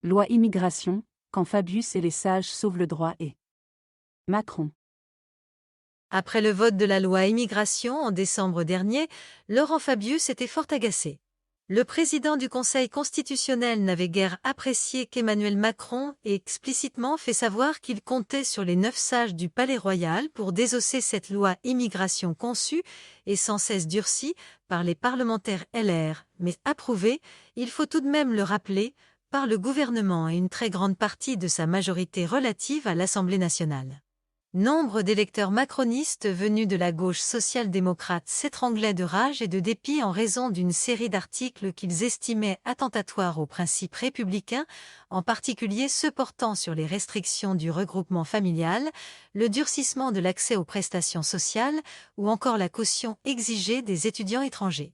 Loi immigration, quand Fabius et les sages sauvent le droit et Macron. Après le vote de la loi immigration en décembre dernier, Laurent Fabius était fort agacé. Le président du Conseil constitutionnel n'avait guère apprécié qu'Emmanuel Macron ait explicitement fait savoir qu'il comptait sur les 9 sages du Palais Royal pour désosser cette loi immigration conçue et sans cesse durcie par les parlementaires LR, mais approuvée, il faut tout de même le rappeler, par le gouvernement et une très grande partie de sa majorité relative à l'Assemblée nationale. Nombre d'électeurs macronistes venus de la gauche social-démocrate s'étranglaient de rage et de dépit en raison d'une série d'articles qu'ils estimaient attentatoires aux principes républicains, en particulier ceux portant sur les restrictions du regroupement familial, le durcissement de l'accès aux prestations sociales ou encore la caution exigée des étudiants étrangers.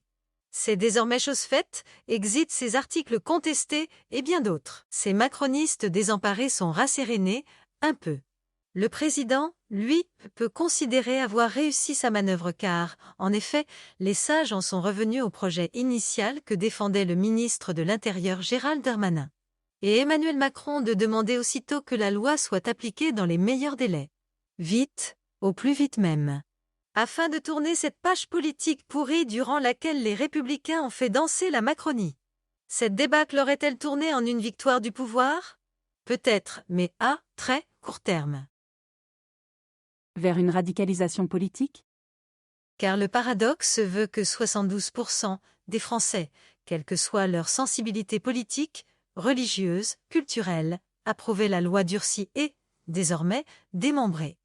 C'est désormais chose faite, exit ces articles contestés et bien d'autres. Ces macronistes désemparés sont rassérénés, un peu. Le président, lui, peut considérer avoir réussi sa manœuvre car, en effet, les sages en sont revenus au projet initial que défendait le ministre de l'Intérieur Gérald Darmanin. Et Emmanuel Macron de demander aussitôt que la loi soit appliquée dans les meilleurs délais. Vite, au plus vite même. Afin de tourner cette page politique pourrie durant laquelle les Républicains ont fait danser la Macronie. Cette débâcle aurait-elle tourné en une victoire du pouvoir? Peut-être, mais à très court terme. Vers une radicalisation politique? Car le paradoxe veut que 72% des Français, quelle que soit leur sensibilité politique, religieuse, culturelle, approuvaient la loi durcie et, désormais, démembrée.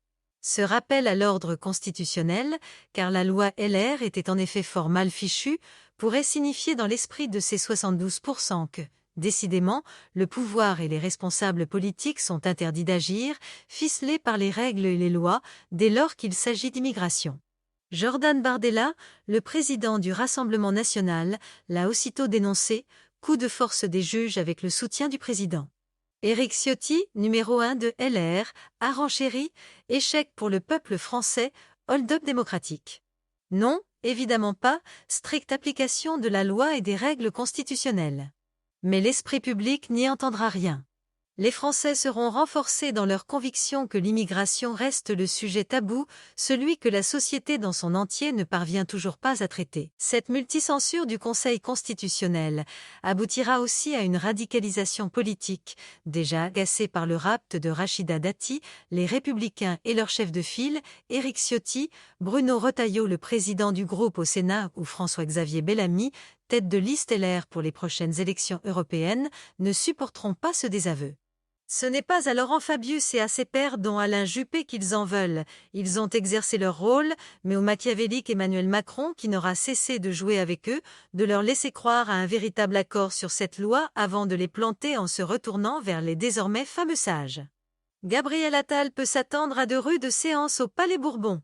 Ce rappel à l'ordre constitutionnel, car la loi LR était en effet fort mal fichue, pourrait signifier dans l'esprit de ces 72% que, décidément, le pouvoir et les responsables politiques sont interdits d'agir, ficelés par les règles et les lois, dès lors qu'il s'agit d'immigration. Jordan Bardella, le président du Rassemblement national, l'a aussitôt dénoncé, coup de force des juges avec le soutien du président. Éric Ciotti, numéro 1 de LR, a renchéri, échec pour le peuple français, hold-up démocratique. Non, évidemment pas, stricte application de la loi et des règles constitutionnelles. Mais l'esprit public n'y entendra rien. Les Français seront renforcés dans leur conviction que l'immigration reste le sujet tabou, celui que la société dans son entier ne parvient toujours pas à traiter. Cette multicensure du Conseil constitutionnel aboutira aussi à une radicalisation politique. Déjà agacés par le rapt de Rachida Dati, les Républicains et leur chef de file, Éric Ciotti, Bruno Retailleau, le président du groupe au Sénat, ou François-Xavier Bellamy, tête de liste LR pour les prochaines élections européennes, ne supporteront pas ce désaveu. Ce n'est pas à Laurent Fabius et à ses pairs dont Alain Juppé qu'ils en veulent. Ils ont exercé leur rôle, mais au machiavélique Emmanuel Macron qui n'aura cessé de jouer avec eux, de leur laisser croire à un véritable accord sur cette loi avant de les planter en se retournant vers les désormais fameux sages. Gabriel Attal peut s'attendre à de rudes séances au Palais Bourbon.